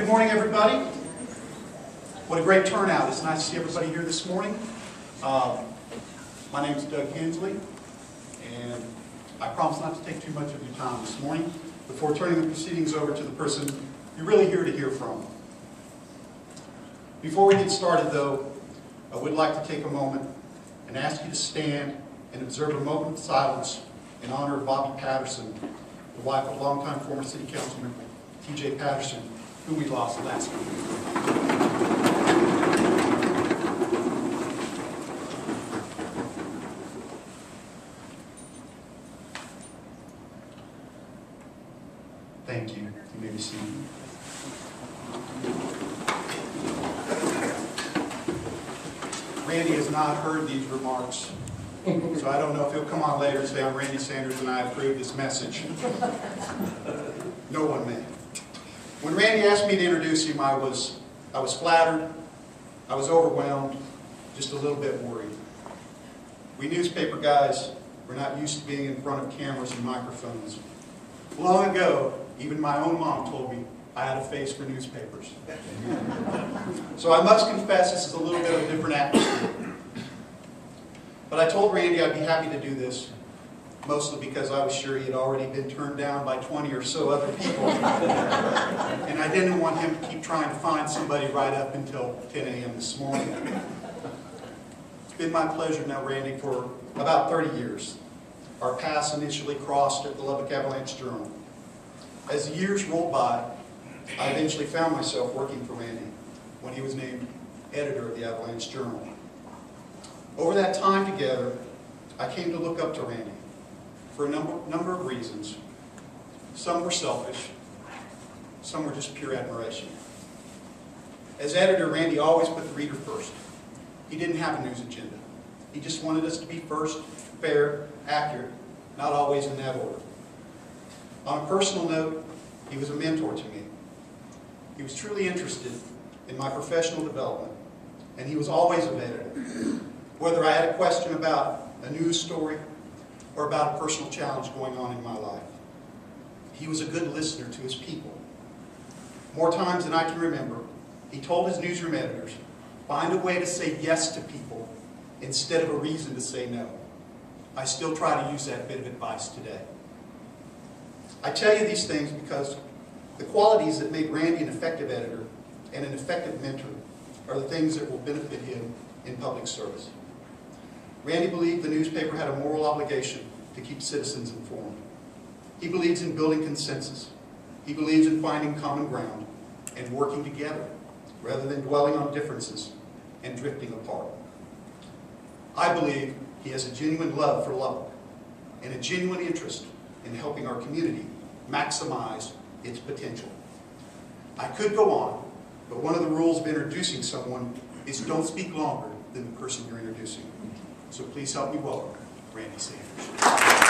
morning, everybody. What a great turnout. It's nice to see everybody here this morning. My name is Doug Hensley, and I promise not to take too much of your time this morning before turning the proceedings over to the person you're really here to hear from. Before we get started, though, I would like to take a moment and ask you to stand and observe a moment of silence in honor of Bobby Patterson, the wife of longtime former City Councilman T.J. Patterson, who we lost last week. Thank you. You may be seated. Randy has not heard these remarks, so I don't know if he'll come on later and say, I'm Randy Sanders and I approve this message. No one may. When Randy asked me to introduce him, I was flattered, I was overwhelmed, just a little bit worried. We newspaper guys were not used to being in front of cameras and microphones. Long ago, even my own mom told me I had a face for newspapers. So I must confess this is a little bit of a different atmosphere. But I told Randy I'd be happy to do this, mostly because I was sure he had already been turned down by 20 or so other people. And I didn't want him to keep trying to find somebody right up until 10 a.m. this morning. It's been my pleasure now, Randy, for about 30 years. Our paths initially crossed at the Lubbock Avalanche Journal. As the years rolled by, I eventually found myself working for Randy when he was named editor of the Avalanche Journal. Over that time together, I came to look up to Randy for a number of reasons. Some were selfish, some were just pure admiration. As editor, Randy always put the reader first. He didn't have a news agenda. He just wanted us to be first, fair, accurate, not always in that order. On a personal note, he was a mentor to me. He was truly interested in my professional development, and he was always available. Whether I had a question about a news story or about a personal challenge going on in my life. He was a good listener to his people. More times than I can remember, he told his newsroom editors, find a way to say yes to people instead of a reason to say no. I still try to use that bit of advice today. I tell you these things because the qualities that make Randy an effective editor and an effective mentor are the things that will benefit him in public service. Randy believed the newspaper had a moral obligation to keep citizens informed. He believes in building consensus. He believes in finding common ground and working together rather than dwelling on differences and drifting apart. I believe he has a genuine love for Lubbock and a genuine interest in helping our community maximize its potential. I could go on, but one of the rules of introducing someone is don't speak longer than the person you're introducing. So please help me welcome Randy Sanders.